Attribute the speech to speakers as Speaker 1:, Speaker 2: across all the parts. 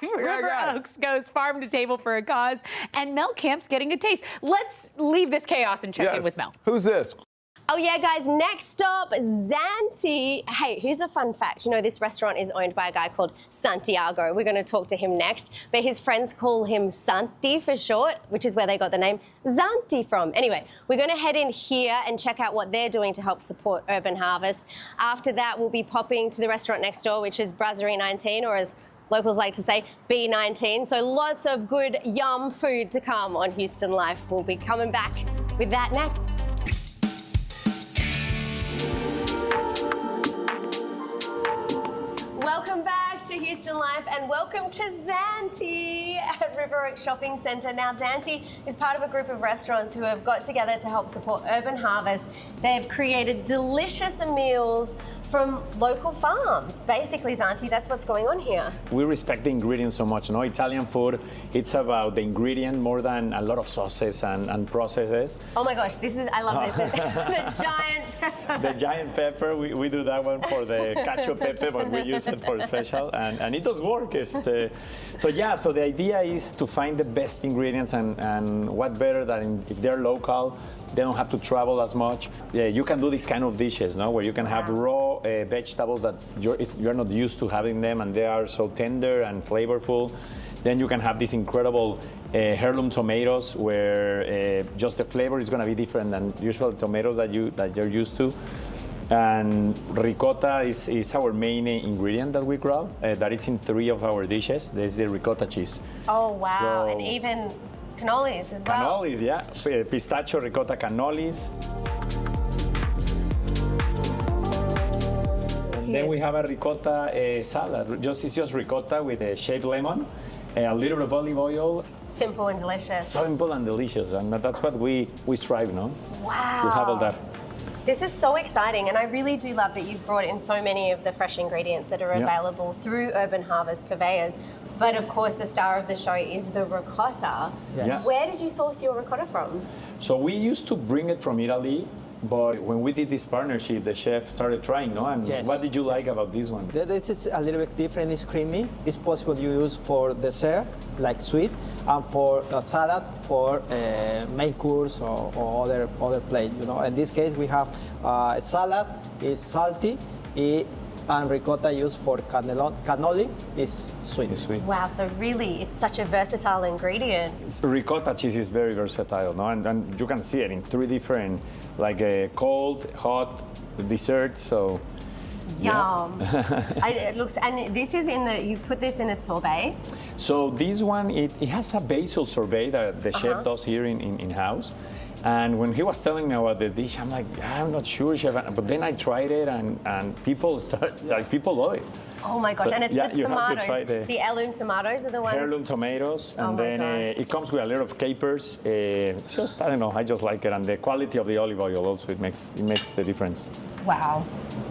Speaker 1: River Oaks goes farm to table for a cause, and Mel Camp's getting a taste. Let's leave this chaos and check in with Mel.
Speaker 2: Who's this?
Speaker 3: Oh yeah, guys, next stop, Zanti. Hey, here's a fun fact. You know, this restaurant is owned by a guy called Santiago. We're gonna talk to him next, but his friends call him Zanti for short, which is where they got the name Zanti from. Anyway, we're gonna head in here and check out what they're doing to help support Urban Harvest. After that, we'll be popping to the restaurant next door, which is Brasserie 19, or as locals like to say, B19. So lots of good, yum food to come on Houston Life. We'll be coming back with that next. Welcome back to Houston Life and welcome to Zanti at River Oaks Shopping Centre. Now, Zanti is part of a group of restaurants who have got together to help support Urban Harvest. They've created delicious meals from local farms. Basically, Zanti, that's what's going on here.
Speaker 4: We respect the ingredients so much. No, Italian food, it's about the ingredient more than a lot of sauces and processes.
Speaker 3: Oh my gosh, I love this. The giant pepper.
Speaker 4: The giant pepper, we do that one for the cacio pepe, but we use it for special, and it does work. So the idea is to find the best ingredients, and what better than if they're local, they don't have to travel as much. Yeah, you can do these kind of dishes, no, where you can have raw vegetables that you're not used to having them, and they are so tender and flavorful. Then you can have these incredible heirloom tomatoes, where just the flavor is going to be different than usual tomatoes that you're used to. And ricotta is our main ingredient that we grab. That is in 3 of our dishes. There's the ricotta cheese.
Speaker 3: Oh wow! And even cannolis as well.
Speaker 4: Cannolis, yeah. Pistachio ricotta cannolis. And then we have a ricotta salad. It's just ricotta with a shaved lemon, a little bit of olive oil.
Speaker 3: Simple and delicious.
Speaker 4: Simple and delicious, and that's what we strive, no?
Speaker 3: Wow.
Speaker 4: To have all that.
Speaker 3: This is so exciting, and I really do love that you've brought in so many of the fresh ingredients that are available through Urban Harvest purveyors. But of course, the star of the show is the ricotta.
Speaker 4: Yes.
Speaker 3: Where did you source your ricotta from?
Speaker 4: So we used to bring it from Italy, but when we did this partnership, the chef started trying, no? And what did you like about this one?
Speaker 5: This is a little bit different. It's creamy. It's possible you use for dessert, like sweet, and for a salad, for main course or other plate. You know, in this case, we have a salad. It's salty. And ricotta used for cannoli is sweet.
Speaker 4: It's sweet.
Speaker 3: Wow, so really, it's such a versatile ingredient.
Speaker 4: Ricotta cheese is very versatile, no? And you can see it in 3 different, like cold, hot, dessert. So.
Speaker 3: Yum. It looks, and this is you've put this in a sorbet.
Speaker 4: So this one, it has a basil sorbet that the chef does here in-house. And when he was telling me about the dish, I'm like, I'm not sure, chef. But then I tried it, and people love it.
Speaker 3: Oh my gosh!
Speaker 4: So,
Speaker 3: and it's the tomatoes. The heirloom tomatoes are the ones.
Speaker 4: Heirloom tomatoes, and then it comes with a little of capers. Just I don't know, I just like it, and the quality of the olive oil also it makes the difference.
Speaker 3: Wow.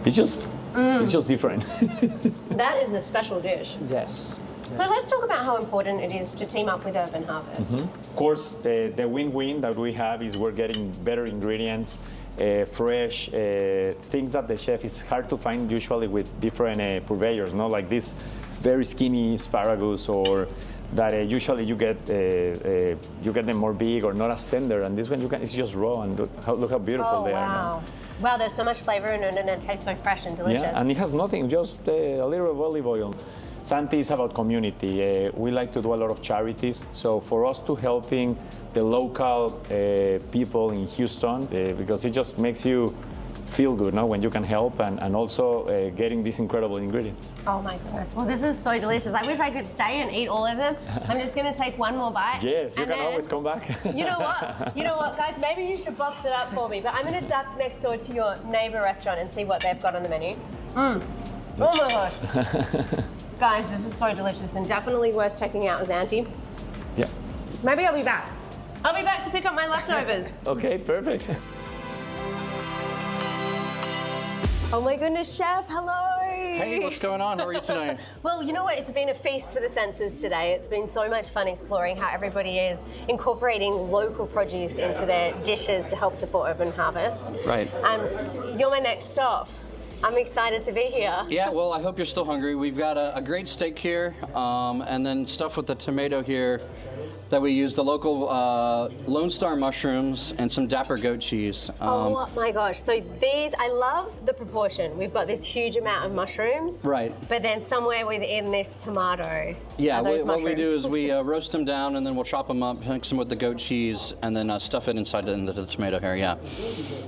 Speaker 4: It's just different.
Speaker 3: That is a special dish.
Speaker 5: Yes.
Speaker 3: So let's talk about how important it is to team up with Urban Harvest.
Speaker 4: Of course, the win-win that we have is we're getting better ingredients, fresh things that the chef is hard to find usually with different purveyors, no? Like this very skinny asparagus, or that usually you get them more big or not as tender, and this one it's just raw, and look how beautiful they are.
Speaker 3: Wow. Wow, there's so much flavor in it, and it tastes so fresh and delicious.
Speaker 4: Yeah, and it has nothing, just a little of olive oil. Zanti is about community. We like to do a lot of charities. So for us to helping the local people in Houston, because it just makes you feel good, no? When you can help, and also getting these incredible ingredients.
Speaker 3: Oh my goodness. Well, this is so delicious. I wish I could stay and eat all of them. I'm just going to take one more bite.
Speaker 4: Yes, you can always come back.
Speaker 3: You know what, guys? Maybe you should box it up for me. But I'm going to duck next door to your neighbor restaurant and see what they've got on the menu. Oh my gosh. Guys, this is so delicious and definitely worth checking out, Zanti.
Speaker 4: Yeah.
Speaker 3: Maybe I'll be back. I'll be back to pick up my leftovers.
Speaker 4: Okay, perfect.
Speaker 3: Oh my goodness, Chef, hello.
Speaker 6: Hey, what's going on? How are you tonight?
Speaker 3: Well, you know what? It's been a feast for the senses today. It's been so much fun exploring how everybody is incorporating local produce into their dishes to help support Urban Harvest.
Speaker 6: Right.
Speaker 3: You're my next stop. I'm excited to be here.
Speaker 6: Yeah, well, I hope you're still hungry. We've got a great steak here, and then stuff with the tomato here that we use, the local Lone Star mushrooms and some dapper goat cheese.
Speaker 3: Oh my gosh, so these, I love the proportion. We've got this huge amount of mushrooms.
Speaker 6: Right.
Speaker 3: But then somewhere within this tomato
Speaker 6: Yeah,
Speaker 3: are those
Speaker 6: what we
Speaker 3: mushrooms.
Speaker 6: do is we roast them down, and then we'll chop them up, mix them with the goat cheese, and then stuff it inside into the tomato here, yeah.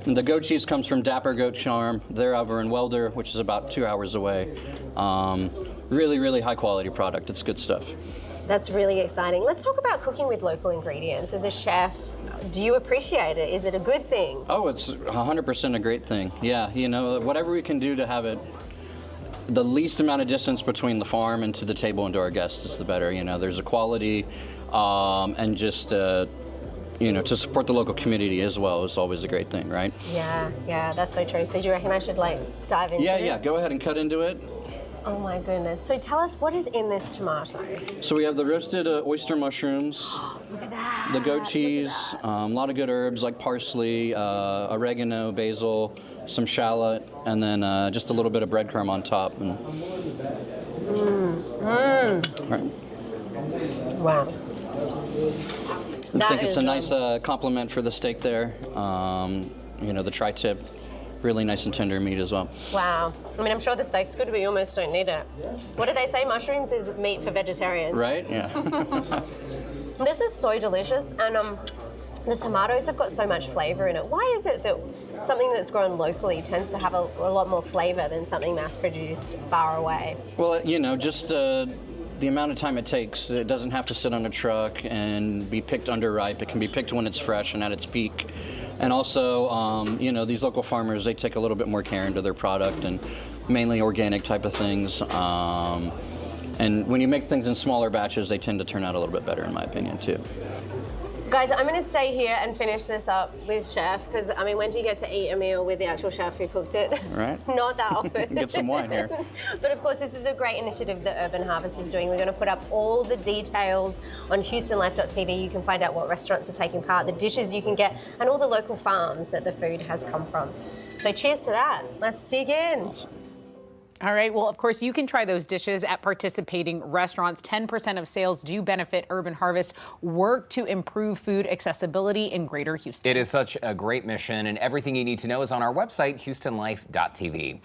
Speaker 6: And the goat cheese comes from Dapper Goat Farm. They're over in Welder, which is about 2 hours away. Really, really high quality product. It's good stuff.
Speaker 3: That's really exciting. Let's talk about cooking with local ingredients. As a chef, do you appreciate it? Is it a good thing?
Speaker 6: Oh, it's 100% a great thing. Yeah, you know, whatever we can do to have it the least amount of distance between the farm and to the table and to our guests is the better. You know, there's a quality and just, you know, to support the local community as well is always a great thing, right?
Speaker 3: Yeah, that's so true. So do you reckon I should like dive into it?
Speaker 6: Yeah, go ahead and cut into it.
Speaker 3: Oh my goodness. So tell us, what is in this tomato?
Speaker 6: So we have the roasted oyster mushrooms,
Speaker 3: Look at that.
Speaker 6: the goat cheese, a lot of good herbs like parsley, oregano, basil, some shallot, and then just a little bit of breadcrumb on top. And... Right.
Speaker 3: Wow.
Speaker 6: I think it's a nice compliment for the steak there. You know, the tri-tip, really nice and tender meat as well.
Speaker 3: Wow. I mean, I'm sure the steak's good, but you almost don't need it. What do they say? Mushrooms is meat for vegetarians.
Speaker 6: Right? Yeah.
Speaker 3: This is so delicious, and the tomatoes have got so much flavor in it. Why is it that something that's grown locally tends to have a lot more flavor than something mass-produced far away?
Speaker 6: Well, you know, just the amount of time it takes. It doesn't have to sit on a truck and be picked underripe. It can be picked when it's fresh and at its peak. And also, you know, these local farmers, they take a little bit more care into their product and mainly organic type of things. And when you make things in smaller batches, they tend to turn out a little bit better, in my opinion, too.
Speaker 3: Guys, I'm going to stay here and finish this up with Chef, because, I mean, when do you get to eat a meal with the actual chef who cooked it?
Speaker 6: Right.
Speaker 3: Not that often.
Speaker 6: Get some wine here.
Speaker 3: But of course, this is a great initiative that Urban Harvest is doing. We're going to put up all the details on HoustonLife.tv. You can find out what restaurants are taking part, the dishes you can get, and all the local farms that the food has come from. So cheers to that. Let's dig in.
Speaker 1: All right. Well, of course, you can try those dishes at participating restaurants. 10% of sales do benefit Urban Harvest work to improve food accessibility in Greater Houston.
Speaker 2: It is such a great mission, and everything you need to know is on our website, HoustonLife.tv.